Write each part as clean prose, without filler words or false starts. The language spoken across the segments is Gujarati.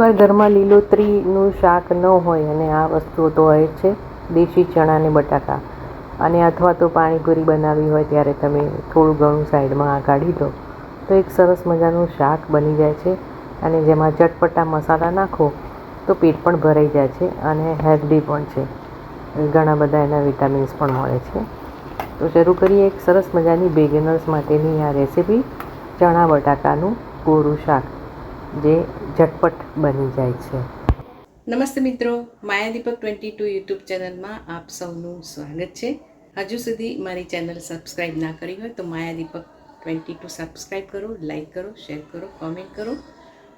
ઘણીવાર ઘરમાં લીલોતરીનું શાક ન હોય અને આ વસ્તુઓ તો હોય જ છે, દેશી ચણા અને બટાકા. અને અથવા તો પાણીપુરી બનાવવી હોય ત્યારે તમે થોડું ઘણું સાઈડમાં આ કાઢી દો તો એક સરસ મજાનું શાક બની જાય છે. અને જેમાં ચટપટા મસાલા નાખો તો પેટ પણ ભરાઈ જાય છે અને હેલ્ધી પણ છે. ઘણા બધા એના વિટામિન્સ પણ મળે છે. તો શરૂ કરીએ એક સરસ મજાની બિગિનર્સ માટેની આ રેસીપી, ચણા બટાકાનું કોરું શાક, જે ઝટપટ બની જાય છે. નમસ્તે મિત્રો, માયાદીપક 22 યુટ્યુબ ચેનલમાં આપ સૌનું સ્વાગત છે. હજુ સુધી મારી ચેનલ સબસ્ક્રાઈબ ના કરી હોય તો માયાદીપક 22 સબસ્ક્રાઈબ કરો, લાઈક કરો, શેર કરો, કોમેન્ટ કરો.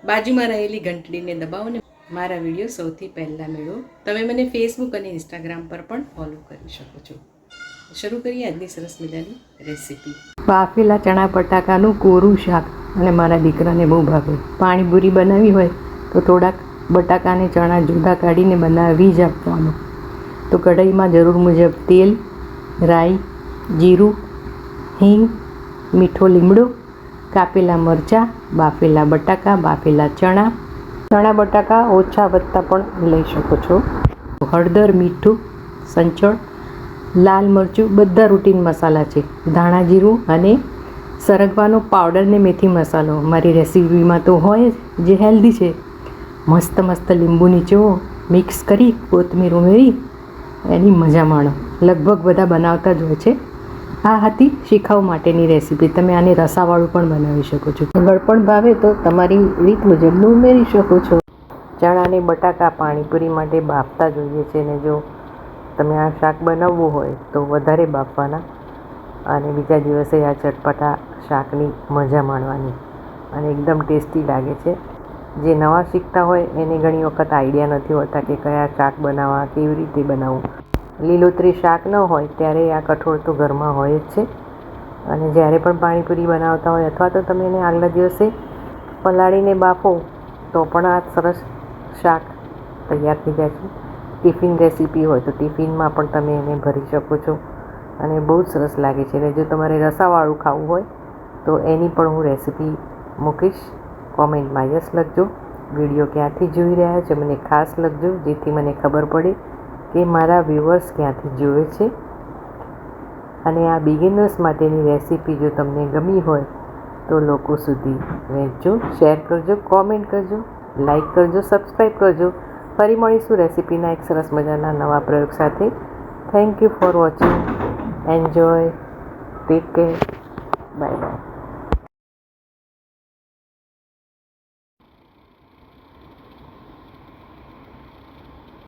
બાજુમાં રહેલી ઘંટડીને દબાવો અને મારા વિડીયો સૌથી પહેલાં મેળવો. તમે મને ફેસબુક અને ઇન્સ્ટાગ્રામ પર પણ ફોલો કરી શકો છો. શરૂ કરીએ આજની સરસ મજાની રેસીપી. બાફેલા ચણા બટાકાનું કોરું શાક અને મારા દીકરાને બહુ ભાવે. પાણીપુરી બનાવી હોય તો થોડાક બટાકા અને ચણા જુદા કાઢીને બનાવી જ આપવાનું. તો કઢાઈમાં જરૂર મુજબ તેલ, રાઈ, જીરું, હિંગ, મીઠો લીમડો, કાપેલા મરચાં, બાફેલા બટાકા, બાફેલા ચણા બટાકા ઓછા વધતા પણ લઈ શકો છો. હળદર, મીઠું, સંચળ, લાલ મરચું બધા રૂટીન મસાલા છે. ધાણા જીરું અને સરગવાનો પાવડર ને મેથી મસાલો મારી રેસીપીમાં તો હોય જ, જે હેલ્ધી છે. મસ્ત મસ્ત લીંબુ નીચોવો, મિક્સ કરી કોથમીર ઉમેરી એની મજા માણો. લગભગ બધા બનાવતા જ હોય છે. આ હતી શીખાવ માટેની રેસીપી. તમે આને રસાવાળું પણ બનાવી શકો છો. ગળપણ ભાવે તો તમારી રીત મુજબનું ઉમેરી શકો છો. ચણા અને બટાકા પાણીપુરી માટે બાફતા જોઈએ છે ને જો તમે આ શાક બનાવવું હોય તો વધારે બાફવાના અને બીજા દિવસે આ ચટપટા શાકની મજા માણવાની અને એકદમ ટેસ્ટી લાગે છે. જે નવા શીખતા હોય એને ઘણી વખત આઈડિયા નથી હોતા કે કયા શાક બનાવવા, કેવી રીતે બનાવવું. લીલોતરી શાક ન હોય ત્યારે આ કઠોળ તો ઘરમાં હોય જ છે. અને જ્યારે પણ પાણીપુરી બનાવતા હોય અથવા તો તમે એને આગલા દિવસે પલાળીને બાફો તો પણ આ સરસ શાક તૈયાર થઈ જાય છે. ટિફિન રેસીપી હોય તો ટિફિનમાં પણ તમે એને ભરી શકો છો અને બહુ જ સરસ લાગે છે. અને જો તમારે રસાવાળું ખાવું હોય તો એની પણ હું રેસીપી મૂકીશ. કોમેન્ટમાં યસ લખજો. વિડીયો ક્યાંથી જોઈ રહ્યા છે મને ખાસ લખજો, જેથી મને ખબર પડે કે મારા વ્યુઅર્સ ક્યાંથી જોવે છે. અને આ બિગિનર્સ માટેની રેસીપી જો તમને ગમી હોય તો લોકો સુધી વહેંચજો, શેર કરજો, કોમેન્ટ કરજો, લાઈક કરજો, સબસ્ક્રાઈબ કરજો. ફરી મળીશું રેસીપીના એક સરસ મજાના નવા પ્રયોગ સાથે. Thank you for watching. Enjoy. Take care. Bye bye.